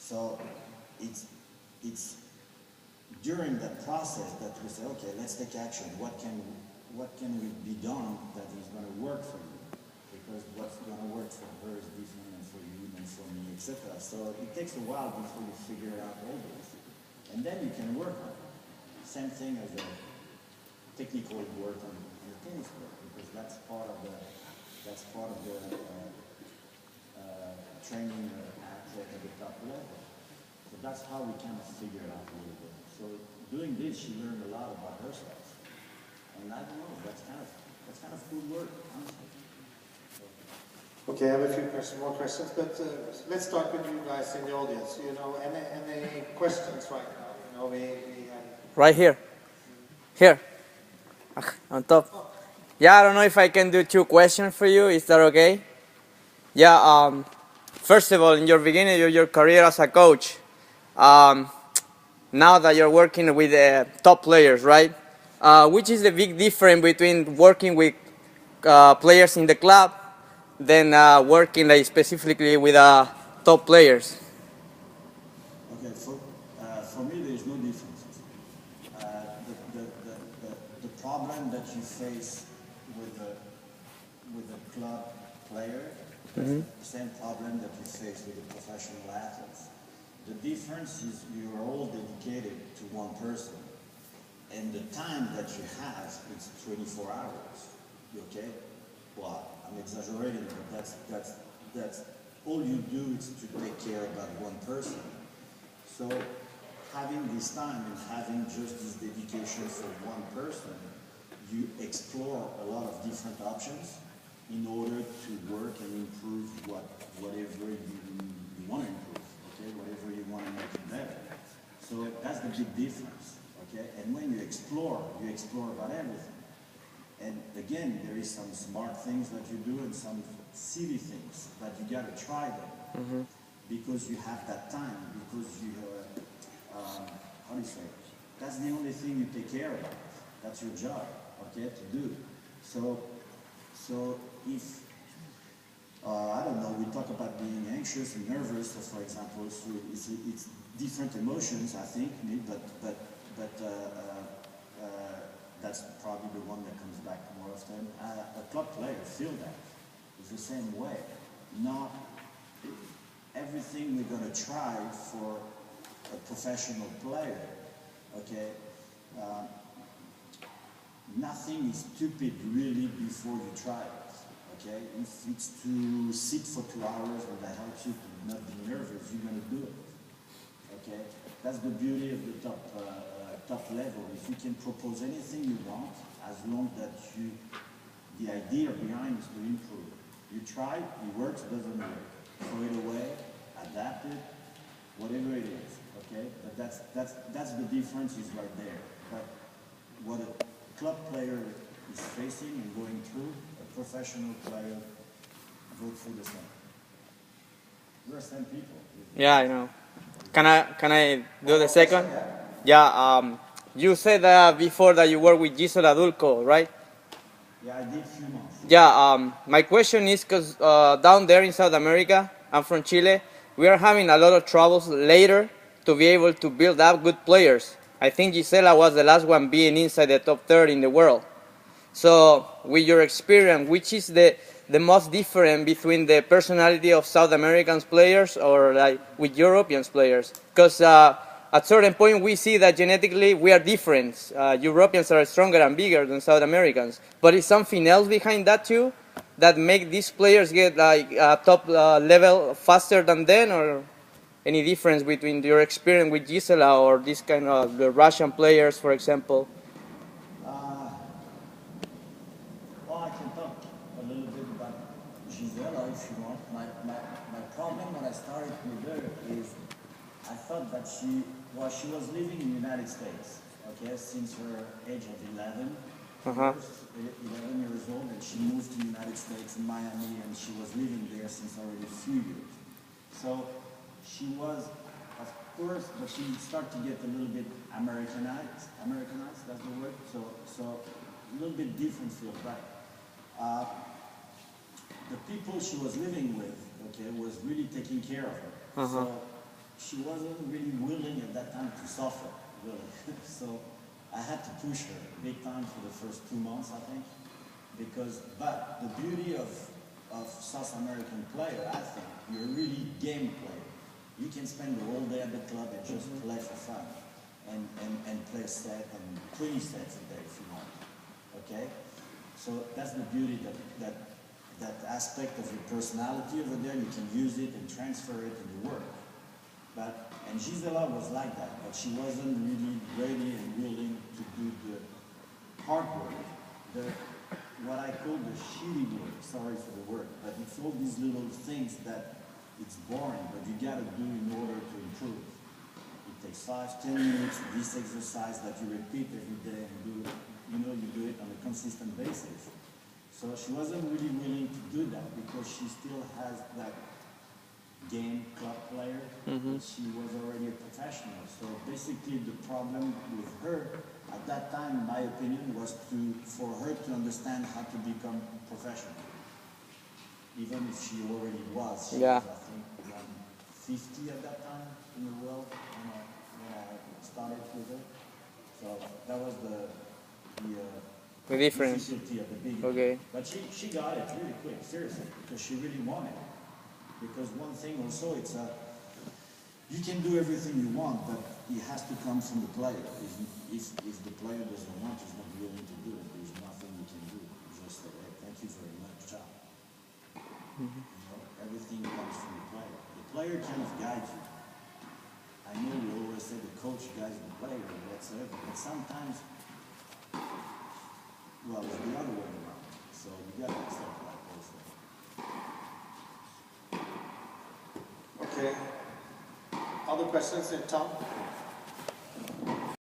So it's during that process that we say, okay, let's take action. What can we be done that is going to work for you? Because what's going to work for her is different than for you, than for me, etc. So it takes a while before you figure out all those things. And then you can work on it. Same thing as a technical work on the tennis court, because that's part of the training at the top level. So that's how we kind of figure it out a little bit. So doing this, she learned a lot about herself. And I don't know, that's kind of cool work, honestly. Okay, I have a few more questions, but let's start with you guys in the audience. You know, any questions right now? You know, we have... Right here. Here. On top. Yeah, I don't know if I can do 2 questions for you. Is that okay? Yeah, first of all, in your beginning of your career as a coach, now that you're working with top players, right? Which is the big difference between working with players in the club than working specifically with top players? Okay, for me, there's no difference. The problem that you face with a club player is the same problem that you face with the professional athletes. The difference is you're all dedicated to one person, and the time that you have is 24 hours. Okay? Well, I'm exaggerating, but that's all you do is to take care about one person. So having this time and having just this dedication for one person, you explore a lot of different options in order to work and improve whatever you want to improve, okay? Whatever you want to make it better. So that's the big difference, okay? And when you explore about everything. And again, there is some smart things that you do and some silly things that you got to try them. Because you have that time, because you how do you say? That's the only thing you take care of. That's your job, okay, to do. So if, I don't know, we talk about being anxious and nervous, so for example, so it's different emotions, I think, but that's probably the one that comes back more often. A club player feel that. It's the same way. Not everything we're going to try for a professional player, okay? Nothing is stupid really before you try it, okay? If it's to sit for 2 hours and that helps you to not be nervous, you're going to do it, okay? That's the beauty of the top level. If you can propose anything you want, as long that the idea behind is to improve. You try, it works, doesn't work. Throw it away, adapt it, whatever it is, okay? But that's the difference is right there. But what a club player is facing and going through, a professional player go through the same. We're the same people. Yeah, I know. Can I do the second? Yeah. You said before that you work with Gisela Adulco, right? Yeah, I did a few months. Yeah. My question is because down there in South America, I'm from Chile. We are having a lot of troubles later to be able to build up good players. I think Gisela was the last one being inside the top 30 in the world. So, with your experience, which is the most different between the personality of South American players or like with European players? Because at certain point we see that genetically we are different. Europeans are stronger and bigger than South Americans. But is something else behind that too that make these players get like top level faster than them, or any difference between your experience with Gisela or this kind of the Russian players, for example? Well, I can talk a little bit about Gisela if you want. My problem when I started with her is I thought that she was living in the United States, okay, since her age of 11. 11 years old, and she moved to the United States in Miami, and she was living there since already a few years. So she was, of course, but she started to get a little bit Americanized, that's the word, so a little bit different feel, but the people she was living with, okay, was really taking care of her. So she wasn't really willing at that time to suffer, really. So I had to push her big time for the first 2 months, I think. But the beauty of South American player, I think, you're really game player. You can spend the whole day at the club and just play for fun. And play a set and 20 sets a day if you want. Okay? So that's the beauty that aspect of your personality over there, you can use it and transfer it in the work. And Gisela was like that, but she wasn't really ready and willing to do the hard work, what I call the shitty work, sorry for the word, but it's all these little things that it's boring, but you gotta do in order to improve. It takes 5-10 minutes, this exercise that you repeat every day and you do it on a consistent basis. So she wasn't really willing to do that because she still has that game club player, but she was already a professional. So basically the problem with her at that time, in my opinion, was for her to understand how to become professional. Even if she already was. She was, I think, around 50 at that time in the world when I started with her. So that was the difference. difficulty at the beginning. Okay. But she got it really quick, seriously, because she really wanted it. Because one thing also, it's you can do everything you want, but it has to come from the player. If the player doesn't want, he's not willing to do it, there's nothing you can do. Just say, hey, thank you very much, ciao. Everything comes from the player. The player kind of guides you. I know we always say the coach guides the player or whatsoever, but sometimes, well, it's the other way around. So you got to accept that also. Okay. Other questions in Tom?